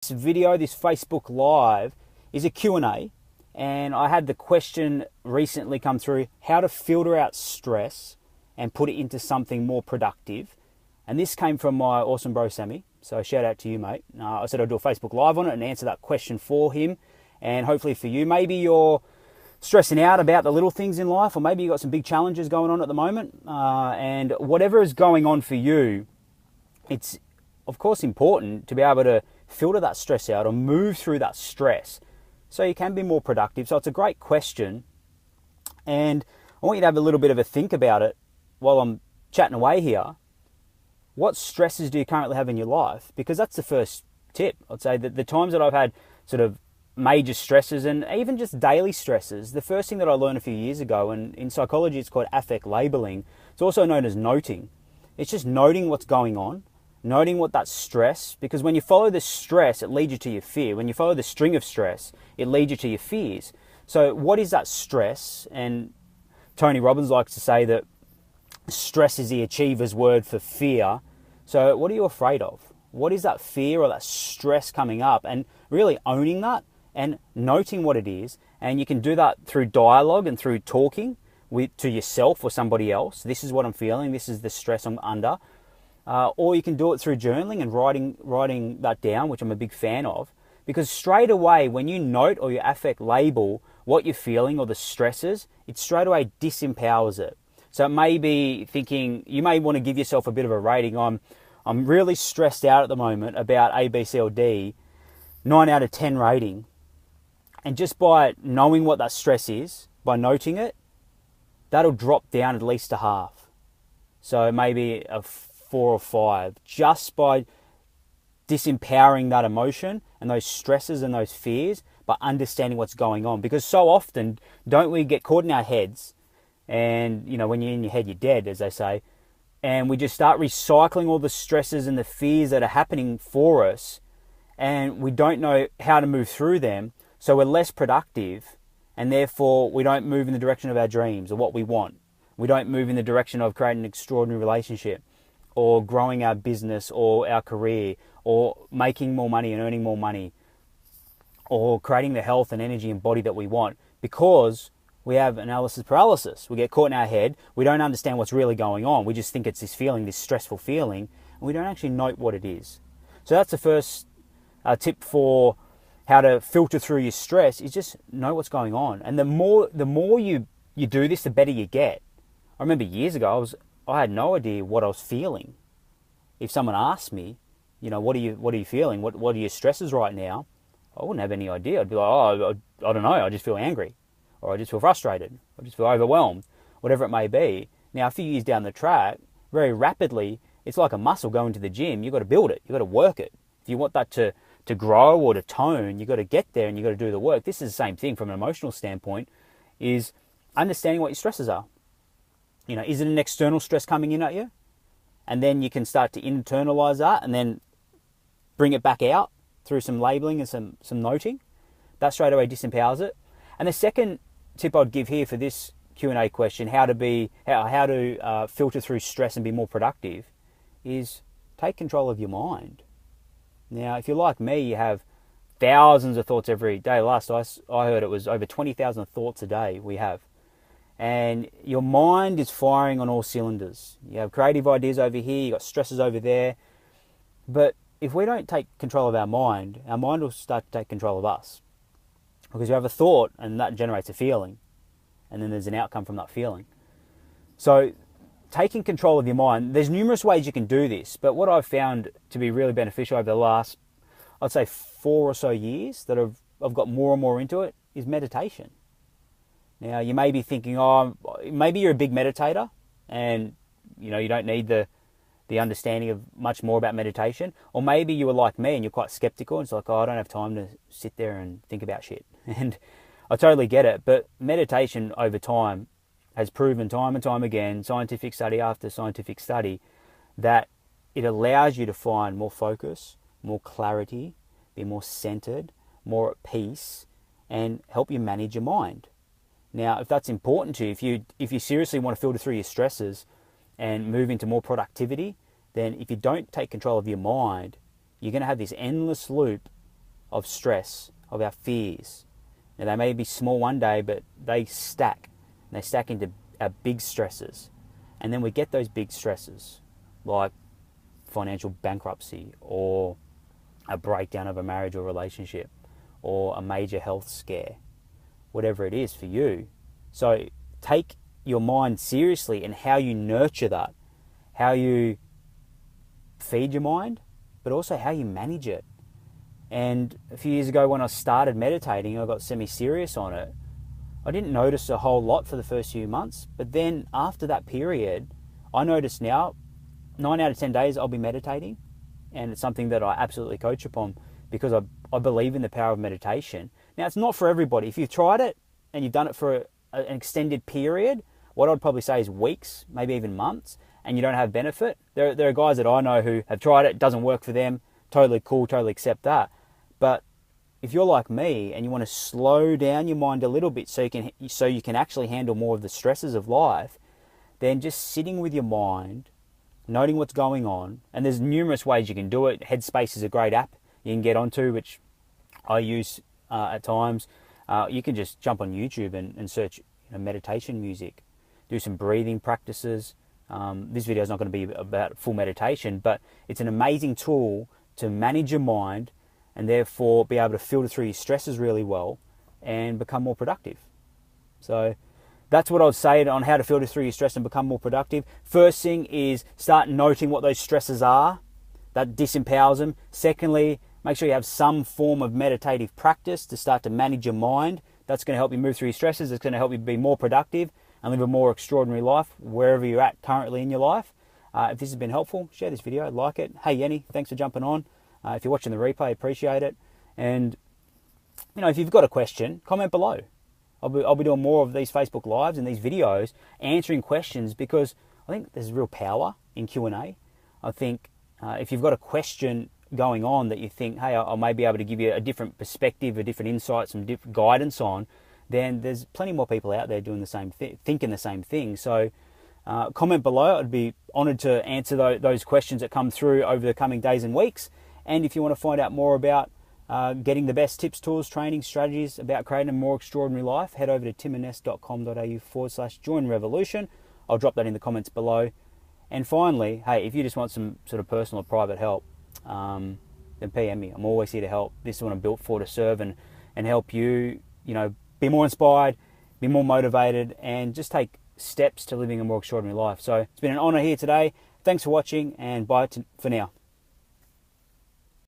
This video, this Facebook Live, is a Q&A, and I had the question recently come through, how to filter out stress and put it into something more productive. And this came from my awesome bro, Sammy. So shout out to you, mate. I said I'd do a Facebook Live on it and answer that question for him. And hopefully for you, maybe you're stressing out about the little things in life, or maybe you've got some big challenges going on at the moment. And whatever is going on for you, it's of course important to be able to filter that stress out or move through that stress so you can be more productive. So it's a great question, and I want you to have a little bit of a think about it while I'm chatting away here. What stresses do you currently have in your life? Because that's the first tip. I'd say that the times that I've had sort of major stresses and even just daily stresses, the first thing that I learned a few years ago, and in psychology it's called affect labeling, it's also known as noting. It's just noting what's going on, noting what that stress, because when you follow the stress, it leads you to your fear. When you follow the string of stress, it leads you to your fears. So what is that stress? And Tony Robbins likes to say that stress is the achiever's word for fear. So what are you afraid of? What is that fear or that stress coming up? And really owning that and noting what it is. And you can do that through dialogue and through talking to yourself or somebody else. This is what I'm feeling. This is the stress I'm under. Or you can do it through journaling and writing that down, which I'm a big fan of. Because straight away, when you note or you affect label what you're feeling or the stresses, it straight away disempowers it. So it may be thinking, you may want to give yourself a bit of a rating. I'm really stressed out at the moment about A, B, C, or D, 9 out of 10 rating. And just by knowing what that stress is, by noting it, that'll drop down at least a half. So maybe a 4 or 5, just by disempowering that emotion and those stresses and those fears, by understanding what's going on. Because so often, don't we get caught in our heads? And, you know, when you're in your head, you're dead, as they say. And we just start recycling all the stresses and the fears that are happening for us. And we don't know how to move through them. So we're less productive. And therefore, we don't move in the direction of our dreams or what we want. We don't move in the direction of creating an extraordinary relationship, or growing our business or our career, or making more money and earning more money, or creating the health and energy and body that we want, because we have analysis paralysis. We get caught in our head. We don't understand what's really going on. We just think it's this feeling, this stressful feeling, and we don't actually note what it is. So that's the first tip for how to filter through your stress, is just know what's going on. And the more you do this, the better you get. I remember years ago, I had no idea what I was feeling. If someone asked me, you know, what are you feeling? What are your stresses right now? I wouldn't have any idea. I'd be like, oh, I don't know. I just feel angry, or I just feel frustrated, or I just feel overwhelmed, whatever it may be. Now, a few years down the track, very rapidly, it's like a muscle going to the gym. You've got to build it. You've got to work it. If you want that to grow or to tone, you've got to get there and you've got to do the work. This is the same thing from an emotional standpoint, is understanding what your stresses are. You know, is it an external stress coming in at you? And then you can start to internalize that and then bring it back out through some labeling and some noting. That straight away disempowers it. And the second tip I'd give here for this Q&A question, how to filter through stress and be more productive, is take control of your mind. Now, if you're like me, you have thousands of thoughts every day. Last I heard it was over 20,000 thoughts a day we have. And your mind is firing on all cylinders. You have creative ideas over here, you've got stresses over there. But if we don't take control of our mind will start to take control of us. Because you have a thought and that generates a feeling. And then there's an outcome from that feeling. So taking control of your mind, there's numerous ways you can do this. But what I've found to be really beneficial over the last, I'd say 4 or so years that I've got more and more into it, is meditation. Now, you may be thinking, oh, maybe you're a big meditator and, you know, you don't need the understanding of much more about meditation. Or maybe you were like me and you're quite skeptical. And it's like, oh, I don't have time to sit there and think about shit. And I totally get it. But meditation over time has proven time and time again, scientific study after scientific study, that it allows you to find more focus, more clarity, be more centered, more at peace, and help you manage your mind. Now, if that's important to you, if you seriously want to filter through your stresses and move into more productivity, then if you don't take control of your mind, you're going to have this endless loop of stress, of our fears. Now, they may be small one day, but they stack. They stack into our big stresses. And then we get those big stresses, like financial bankruptcy, or a breakdown of a marriage or relationship, or a major health scare, whatever it is for you. So take your mind seriously and how you nurture that, how you feed your mind, but also how you manage it. And a few years ago when I started meditating, I got semi-serious on it. I didn't notice a whole lot for the first few months, but then after that period, I notice now 9 out of 10 days I'll be meditating, and it's something that I absolutely coach upon because I believe in the power of meditation. Now, it's not for everybody. If you've tried it and you've done it for an extended period, what I'd probably say is weeks, maybe even months, and you don't have benefit. There are guys that I know who have tried it, doesn't work for them, totally cool, totally accept that. But if you're like me and you want to slow down your mind a little bit so you can actually handle more of the stresses of life, then just sitting with your mind, noting what's going on, and there's numerous ways you can do it. Headspace is a great app you can get onto, which I use at times. You can just jump on YouTube and search meditation music, do some breathing practices. This video is not going to be about full meditation, but it's an amazing tool to manage your mind and therefore be able to filter through your stresses really well and become more productive. So that's what I would say on how to filter through your stress and become more productive. First thing is start noting what those stresses are. That disempowers them. Secondly, make sure you have some form of meditative practice to start to manage your mind. That's going to help you move through your stresses. It's going to help you be more productive and live a more extraordinary life wherever you're at currently in your life. If this has been helpful, share this video, like it. Hey Yenny, thanks for jumping on. If you're watching the replay, appreciate it. And if you've got a question, comment below. I'll be doing more of these Facebook Lives and these videos answering questions because I think there's real power in Q&A. I think if you've got a question going on that you think, hey, I may be able to give you a different perspective, a different insight, some different guidance on, then there's plenty more people out there doing the same thing, thinking the same thing. So comment below. I'd be honoured to answer those questions that come through over the coming days and weeks. And if you want to find out more about getting the best tips, tools, training, strategies about creating a more extraordinary life, head over to timandness.com.au/join revolution. I'll drop that in the comments below. And finally, hey, if you just want some sort of personal or private help, then PM me. I'm always here to help. This is what I'm built for, to serve and help you, be more inspired, be more motivated, and just take steps to living a more extraordinary life. So it's been an honour here today. Thanks for watching, and bye for now.